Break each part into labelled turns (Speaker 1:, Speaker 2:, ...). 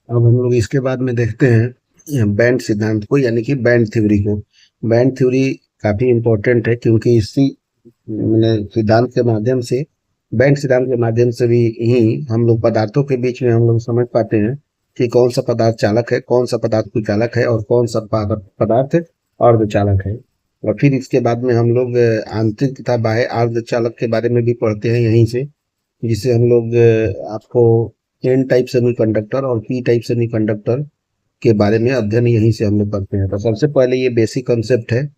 Speaker 1: अब हम लोग इसके बाद में देखते हैं बैंड सिद्धांत को, यानी कि बैंड थ्योरी को। बैंड थ्योरी काफी इम्पोर्टेंट है, क्योंकि इसी सिद्धांत के माध्यम से, बैंड सिद्धांत के माध्यम से भी ही हम लोग पदार्थों के बीच में हम लोग समझ पाते हैं कि कौन सा पदार्थ चालक है, कौन सा पदार्थ कुचालक है, और कौन सा पदार्थ अर्धचालक है। और फिर इसके बाद में हम लोग आंतरिक तथा बाह्य अर्धचालक के बारे में भी पढ़ते हैं यहीं से, जिसे हम लोग आपको एन टाइप सेमीकंडक्टर और पी टाइप सेमीकंडक्टर के बारे में अध्ययन यहीं से हम लोग करते हैं। तो सबसे पहले ये बेसिक कंसेप्ट है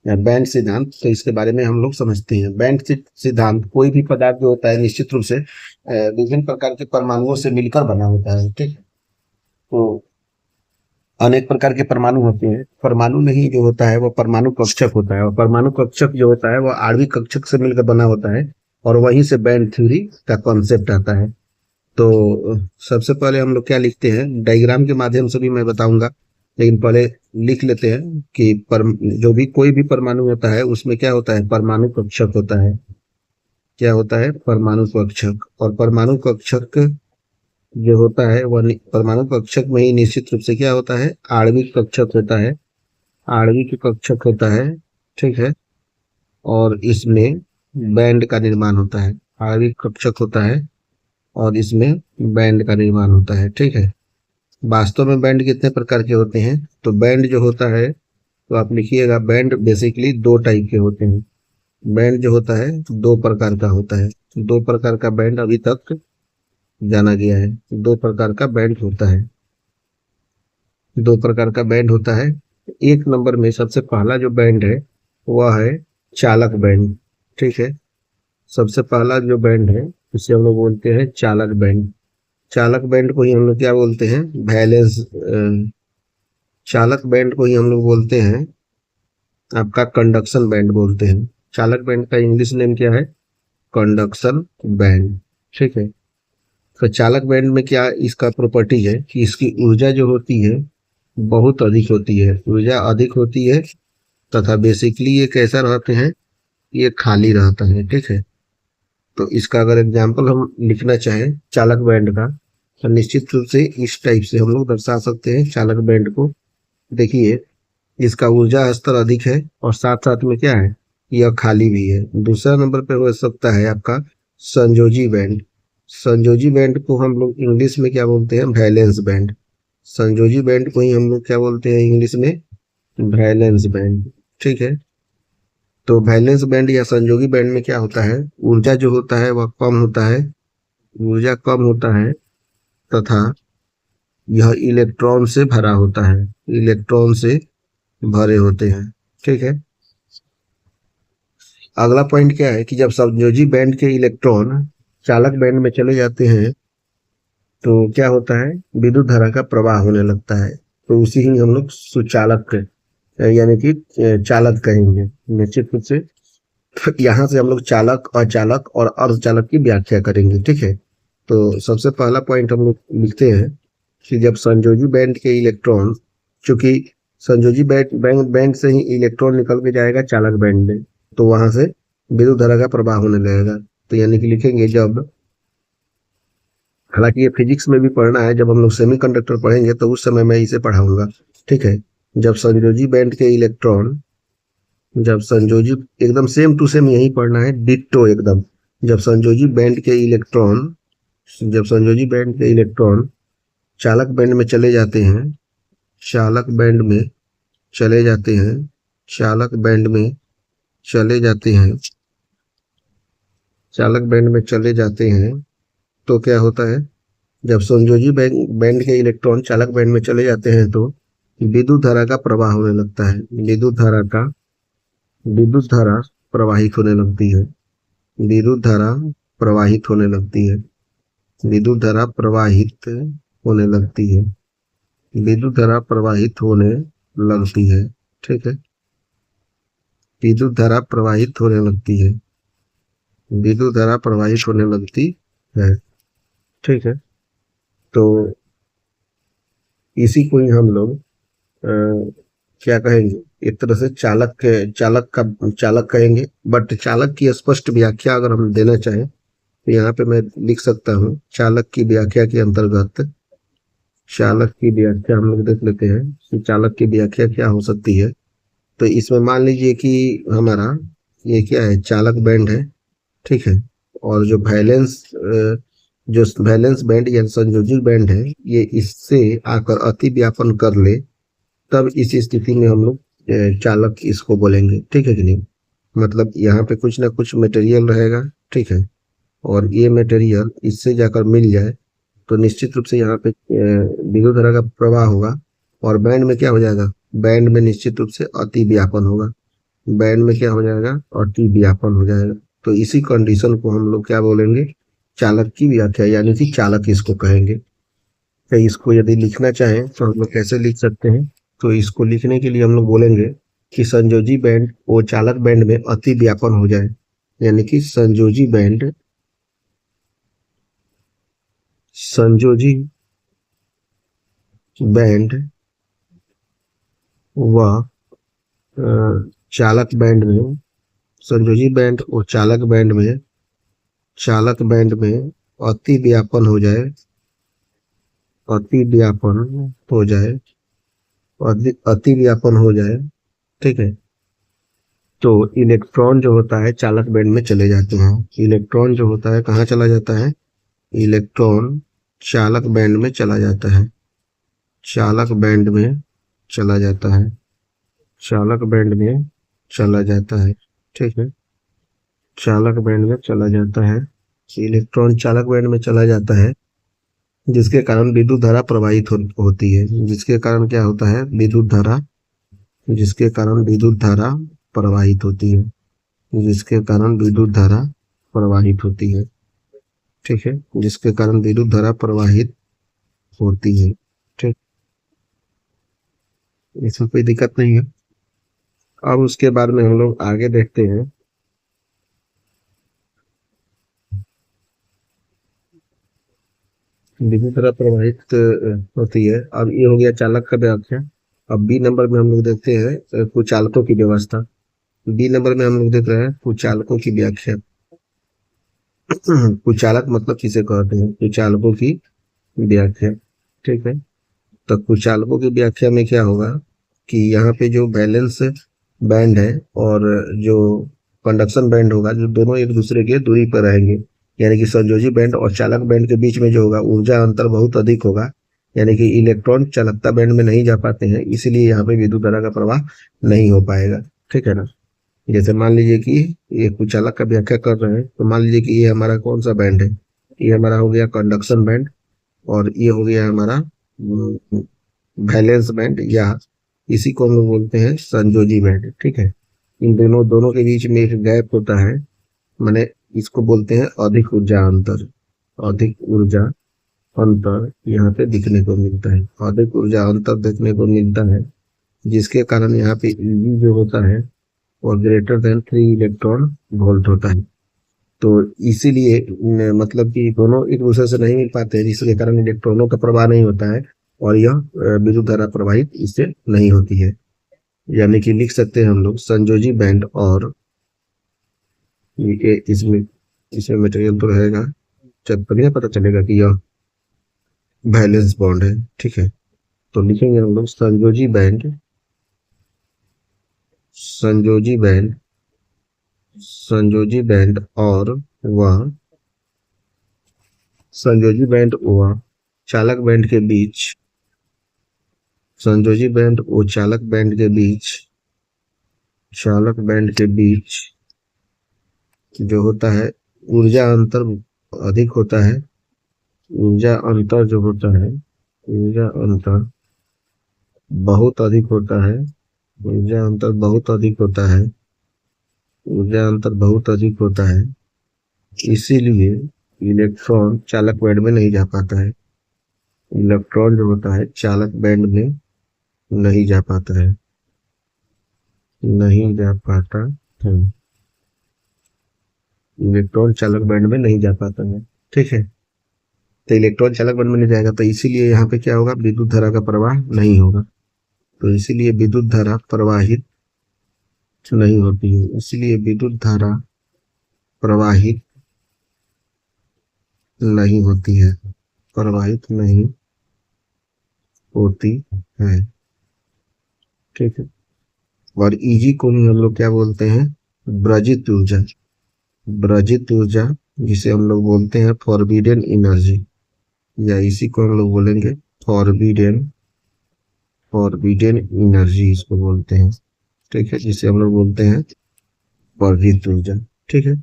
Speaker 1: बैंड सिद्धांत, तो इसके बारे में हम लोग समझते हैं। बैंड सिद्धांत, कोई भी पदार्थ जो होता है निश्चित रूप से विभिन्न प्रकार के परमाणुओं से मिलकर बना होता है, ठीक है। तो अनेक प्रकार के परमाणु होते हैं। परमाणु नहीं जो होता है वो परमाणु कक्षक होता है, और परमाणु कक्षक जो होता है वो आणविक कक्षक से मिलकर बना होता है, और वहीं से बैंड थ्योरी का कॉन्सेप्ट आता है। तो सबसे पहले हम लोग क्या लिखते हैं, डायग्राम के माध्यम से भी मैं बताऊंगा, लेकिन पहले लिख लेते हैं कि जो भी कोई भी परमाणु होता है उसमें क्या होता है, परमाणु कक्षक होता है। क्या होता है, परमाणु कक्षक। और परमाणु कक्षक जो होता है वह परमाणु कक्षक में ही निश्चित रूप से क्या होता है, आणविक कक्षक होता है। आणविक कक्षक होता है, ठीक है। और इसमें बैंड का निर्माण होता है। आणविक कक्षक होता है और इसमें बैंड का निर्माण होता है, ठीक है। वास्तव में बैंड कितने प्रकार के होते हैं, तो बैंड जो होता है, तो आप लिखिएगा, बैंड बेसिकली दो टाइप के होते हैं। बैंड जो होता है दो प्रकार का होता है। दो प्रकार का बैंड अभी तक जाना गया है। दो प्रकार का बैंड होता है। दो प्रकार का बैंड होता है। एक नंबर में सबसे पहला जो बैंड है वह है चालक बैंड, ठीक है। सबसे पहला जो बैंड है उसे हम लोग बोलते हैं चालक बैंड। चालक बैंड को ही हम लोग क्या बोलते हैं, वैलेंस। चालक बैंड को ही हम लोग बोलते हैं आपका कंडक्शन बैंड बोलते हैं। चालक बैंड का इंग्लिश नेम क्या है, कंडक्शन बैंड, ठीक है। तो चालक बैंड में क्या इसका प्रॉपर्टी है कि इसकी ऊर्जा जो होती है बहुत अधिक होती है, ऊर्जा अधिक होती है, तथा बेसिकली ये कैसा रहते हैं, ये खाली रहता है, ठीक है। तो इसका अगर एग्जाम्पल हम लिखना चाहें चालक बैंड का, तो निश्चित रूप से इस टाइप से हम लोग दर्शा सकते हैं चालक बैंड को। देखिए, इसका ऊर्जा स्तर अधिक है और साथ साथ में क्या है, यह खाली भी है। दूसरा नंबर पे हो सकता है आपका संयोजी बैंड। संयोजी बैंड को हम लोग इंग्लिश में क्या बोलते हैं, वैलेंस बैंड। संयोजी बैंड को ही हम लोग क्या बोलते हैं इंग्लिश में, वैलेंस बैंड, ठीक है। तो वैलेंस बैंड या संयोगी बैंड में क्या होता है, ऊर्जा जो होता है वह कम होता है, ऊर्जा कम होता है, तथा यह इलेक्ट्रॉन से भरा होता है, इलेक्ट्रॉन से भरे होते हैं, ठीक है। अगला पॉइंट क्या है कि जब संयोजी बैंड के इलेक्ट्रॉन चालक बैंड में चले जाते हैं तो क्या होता है, विद्युत धारा का प्रवाह होने लगता है। तो उसी ही हम लोग सुचालक यानी कि चालक कहेंगे निश्चित रूप से। तो यहाँ से हम लोग चालक, अचालक और अर्धचालक की व्याख्या करेंगे, ठीक है। तो सबसे पहला पॉइंट हम लोग लिखते हैं कि जब संयोजी बैंड के इलेक्ट्रॉन, चूंकि संयोजी बैंड बैंड बैंड से ही इलेक्ट्रॉन निकल के जाएगा चालक बैंड में, तो वहां से विद्युत धारा का प्रवाह होने लगेगा। तो यानी कि लिखेंगे जब, हालांकि ये फिजिक्स में भी पढ़ना है, जब हम लोग सेमीकंडक्टर पढ़ेंगे तो उस समय मैं इसे पढ़ाऊंगा, ठीक है। जब संयोजी बैंड के इलेक्ट्रॉन, जब संयोजी, एकदम सेम टू सेम यही पढ़ना है, डिट्टो एकदम। जब संयोजी बैंड के इलेक्ट्रॉन, जब संयोजी बैंड के इलेक्ट्रॉन चालक बैंड में चले जाते हैं, चालक बैंड में चले जाते हैं, चालक बैंड में चले जाते हैं, चालक बैंड में चले जाते हैं, तो क्या होता है, जब संयोजी बैंड बैंड के इलेक्ट्रॉन चालक बैंड में चले जाते हैं तो विद्युत धारा का प्रवाह होने लगता है। विद्युत धारा प्रवाहित होने लगती है। विद्युत धारा प्रवाहित होने लगती है। विद्युत धारा प्रवाहित होने लगती है। विद्युत धारा प्रवाहित होने लगती है, ठीक है। विद्युत धारा प्रवाहित होने लगती है। विद्युत धारा प्रवाहित होने लगती है, ठीक है। तो इसी को ही हम लोग क्या कहेंगे, एक तरह से चालक कहेंगे। बट चालक की स्पष्ट व्याख्या अगर हम देना चाहें तो यहाँ पे मैं लिख सकता हूँ, चालक की व्याख्या के अंतर्गत चालक की व्याख्या हम लोग देख लेते हैं कि चालक की व्याख्या क्या हो सकती है। तो इसमें मान लीजिए कि हमारा ये क्या है, चालक बैंड है, ठीक है। और जो वैलेंस बैंड या संयोजी बैंड है, ये इससे आकर अति व्यापन कर ले, तब इस स्थिति में हम लोग चालक इसको बोलेंगे, ठीक है कि नहीं। मतलब यहाँ पे कुछ ना कुछ मटेरियल रहेगा, ठीक है। और ये मटेरियल इससे जाकर मिल जाए तो निश्चित रूप से यहाँ पे विद्युत धारा का प्रवाह होगा। और बैंड में क्या हो जाएगा, बैंड में निश्चित रूप से अति व्यापन होगा। बैंड में क्या हो जाएगा, अति व्यापन हो जाएगा। तो इसी कंडीशन को हम लोग क्या बोलेंगे, चालक की व्याख्या, यानी कि चालक इसको कहेंगे। तो इसको यदि लिखना चाहें तो हम लोग कैसे लिख सकते हैं। तो इसको लिखने के लिए हम लोग बोलेंगे कि संयोजी बैंड वो चालक बैंड में अति व्यापन हो जाए, यानी कि संयोजी बैंड व चालक बैंड में, संयोजी बैंड और चालक बैंड में अति व्यापन हो जाए, अति व्यापन हो जाए, अति व्यापन हो जाए, ठीक है। तो इलेक्ट्रॉन जो होता है चालक बैंड में चले जाते हैं। इलेक्ट्रॉन जो होता है कहाँ चला जाता है, इलेक्ट्रॉन चालक बैंड में चला जाता है, चालक बैंड में चला जाता है, चालक बैंड में चला जाता है, ठीक है। चालक बैंड में चला जाता है, इलेक्ट्रॉन चालक बैंड में चला जाता है, जिसके कारण विद्युत धारा प्रवाहित होती है। जिसके कारण क्या होता है, विद्युत धारा, जिसके कारण विद्युत धारा प्रवाहित होती है, जिसके कारण विद्युत धारा प्रवाहित होती है, ठीक है। जिसके कारण विद्युत धारा प्रवाहित होती है, ठीक। इसमें कोई दिक्कत नहीं है। अब उसके बाद में हम लोग आगे देखते हैं। विद्युत धारा प्रवाहित होती है। अब ये हो गया चालक का व्याख्या। अब बी नंबर में हम लोग देखते हैं कुचालकों की व्यवस्था। बी नंबर में हम लोग देख रहे हैं कुचालकों की व्याख्या। कुचालक मतलब किसे कहते हैं, कुचालकों की व्याख्या, ठीक है। तो कुचालकों की व्याख्या में क्या होगा कि यहाँ पे जो बैलेंस बैंड है और जो कंडक्शन बैंड होगा, जो दोनों एक दूसरे के दूरी पर रहेंगे, यानी कि संयोजी बैंड और चालक बैंड के बीच में जो होगा ऊर्जा अंतर बहुत अधिक होगा, यानी कि इलेक्ट्रॉन चालकता बैंड में नहीं जा पाते हैं, इसलिए यहाँ पे विद्युत धारा का प्रवाह नहीं हो पाएगा, ठीक है ना। जैसे मान लीजिए कि ये कुचालक का व्याख्या कर रहे हैं, तो मान लीजिए कि ये हमारा कौन सा बैंड है, ये हमारा हो गया कंडक्शन बैंड, और ये हो गया हमारा वैलेंस बैंड, या इसी को हम लोग बोलते हैं संयोजी बैंड, ठीक है। इन दोनों दोनों के बीच में एक गैप होता है, माने इसको बोलते हैं अधिक ऊर्जा अंतर। अधिक ऊर्जा अंतर यहाँ पे दिखने को मिलता है, अधिक ऊर्जा अंतर देखने को मिलता है, जिसके कारण यहाँ पे ईवी जो होता है और ग्रेटर देन 3 इलेक्ट्रॉन वोल्ट होता है। तो इसीलिए मतलब कि दोनों एक दूसरे से नहीं मिल पाते हैं, जिसके कारण इलेक्ट्रॉनों का प्रवाह नहीं होता है, और यह विद्युत धारा प्रवाहित इससे नहीं होती है। यानी कि लिख सकते हैं हम लोग संयोजी बैंड और ये इसमें इसमें मटेरियल तो रहेगा, जब तभी ना पता चलेगा कि यह वैलेंस बॉन्ड है, ठीक है। तो लिखेंगे हम लोग संयोजी बैंड, संयोजी बैंड, संयोजी बैंड और वह संयोजी बैंड व चालक बैंड के बीच, संयोजी बैंड और चालक बैंड के बीच, चालक बैंड के बीच जो होता है ऊर्जा अंतर अधिक होता है। ऊर्जा अंतर जो होता है, ऊर्जा अंतर बहुत अधिक होता है, ऊर्जा अंतर बहुत अधिक होता है, ऊर्जा अंतर बहुत अधिक होता है, इसीलिए इलेक्ट्रॉन चालक बैंड में नहीं जा पाता है। इलेक्ट्रॉन जो होता है चालक बैंड में नहीं जा पाता है, नहीं जा पाता है, इलेक्ट्रॉन चालक बैंड में नहीं जा पाता है, ठीक है। तो इलेक्ट्रॉन चालक बैंड में नहीं जाएगा, तो इसीलिए यहाँ पे क्या होगा, विद्युत धारा का प्रवाह नहीं होगा। तो इसीलिए विद्युत धारा प्रवाहित नहीं होती है, इसलिए विद्युत धारा प्रवाहित नहीं होती है, प्रवाहित नहीं होती है। ठीक है। और इजी को ही हम लोग क्या बोलते हैं, ब्रजित ऊर्जा। ब्रजित ऊर्जा जिसे हम लोग बोलते हैं फॉरबिडन एनर्जी, या इसी को हम लोग बोलेंगे फॉरबिडन फॉरबिडन एनर्जी इसको बोलते हैं। ठीक है, जिसे हम लोग बोलते हैं वर्धित ऊर्जा। ठीक है।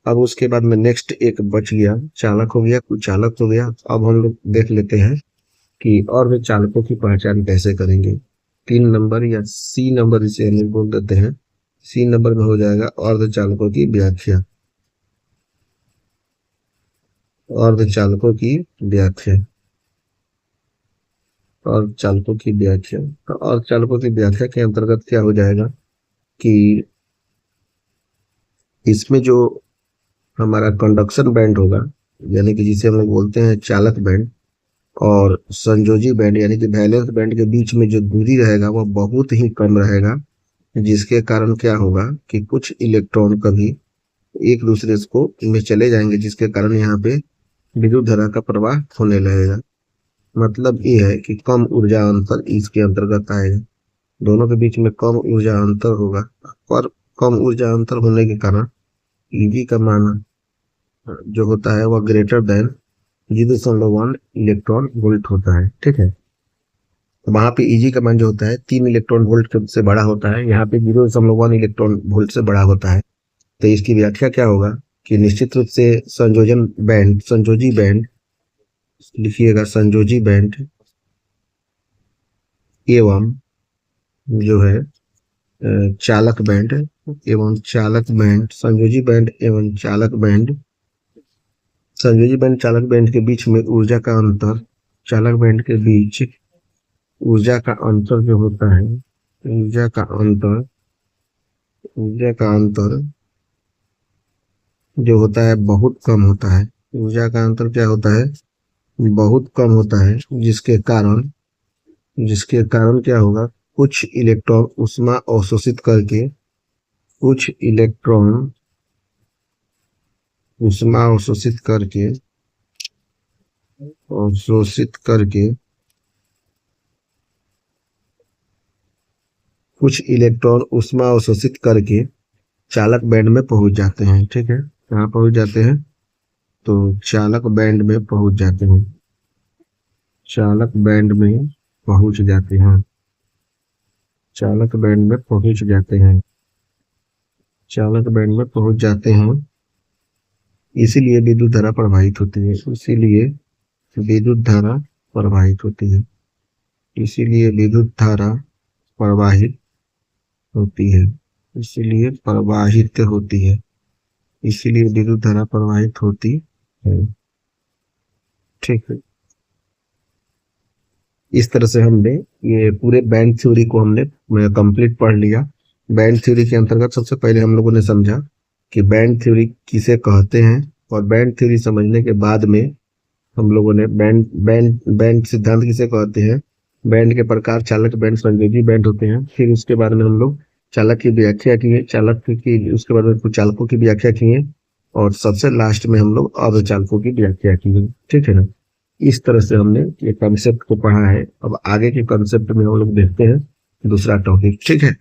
Speaker 1: अब उसके बाद में नेक्स्ट एक बच गया, चालक हो गया, कुचालक हो गया। अब हम लोग देख लेते हैं कि और वे चालकों की पहचान कैसे करेंगे। 3 नंबर या सी नंबर इसे हम लोग बोल देते हैं। सी नंबर में हो जाएगा अर्धचालकों की व्याख्या। अर्धचालकों की व्याख्या। अर्धचालकों की व्याख्या। तो अर्धचालकों की व्याख्या के अंतर्गत क्या हो जाएगा कि इसमें जो हमारा कंडक्शन बैंड होगा, यानी कि जिसे हम लोग बोलते हैं चालक बैंड, और संयोजी बैंड यानी कि वैलेंस बैंड के बीच में जो दूरी रहेगा वह बहुत ही कम रहेगा, जिसके कारण क्या होगा कि कुछ इलेक्ट्रॉन कभी एक दूसरे को में चले जाएंगे, जिसके कारण यहाँ पे विद्युत धारा का प्रवाह होने लगेगा। मतलब ये है कि कम ऊर्जा अंतर इसके अंतर्गत आएगा। दोनों के बीच में कम ऊर्जा अंतर होगा, और कम ऊर्जा अंतर होने के कारण ईवी का मान जो होता है वह ग्रेटर देन 0.1 इलेक्ट्रॉन वोल्ट होता है। ठीक है। वहां पे ईजी का मान जो होता है 3 इलेक्ट्रॉन वोल्ट से बड़ा होता है, यहाँ पे 0.1 इलेक्ट्रॉन वोल्ट से बड़ा होता है। तो इसकी व्याख्या क्या होगा कि निश्चित रूप से संयोजी बैंड लिखिएगा, संयोजी बैंड एवं जो है चालक बैंड एवं चालक बैंड, संयोजी बैंड एवं चालक बैंड, संयोजी बैंड चालक बैंड के बीच में ऊर्जा का अंतर, चालक बैंड के बीच ऊर्जा का अंतर जो होता है, ऊर्जा का अंतर, ऊर्जा का अंतर जो होता है बहुत कम होता है। ऊर्जा का अंतर क्या होता है, बहुत कम होता है, जिसके कारण क्या होगा, कुछ इलेक्ट्रॉन ऊष्मा अवशोषित करके, कुछ इलेक्ट्रॉन ऊष्मा अवशोषित करके, अवशोषित करके कुछ इलेक्ट्रॉन ऊष्मा अवशोषित करके चालक बैंड में पहुंच जाते हैं। ठीक है। कहाँ पहुंच जाते हैं, तो चालक बैंड में पहुंच जाते हैं। चालक बैंड में पहुंच जाते हैं। चालक बैंड में पहुंच जाते हैं। चालक बैंड में पहुंच जाते हैं। इसीलिए विद्युत धारा प्रवाहित होती है। इसीलिए विद्युत धारा प्रवाहित होती है। इसीलिए विद्युत धारा प्रवाहित होती है। इसीलिए प्रवाहित होती है। इसीलिए विद्युत धारा प्रवाहित होती है। ठीक है। इस तरह से हमने ये पूरे बैंड थ्योरी को हमने कंप्लीट पढ़ लिया। बैंड थ्योरी के अंतर्गत सबसे पहले हम लोगों ने समझा कि बैंड थ्योरी किसे कहते हैं, और बैंड थ्योरी समझने के बाद में हम लोगों ने बैंड बैंड बैंड सिद्धांत किसे कहते हैं, बैंड के प्रकार चालक बैंड, संयोजी बैंड होते हैं। फिर उसके बाद में हम लोग चालक की व्याख्या किए, चालक की उसके बाद में कुछ चालकों की व्याख्या किए, और सबसे लास्ट में हम लोग अर्धचालकों की व्याख्या की। ठीक है ना। इस तरह से हमने ये कॉन्सेप्ट को पढ़ा है। अब आगे के कॉन्सेप्ट में हम लोग देखते हैं दूसरा टॉपिक। ठीक है।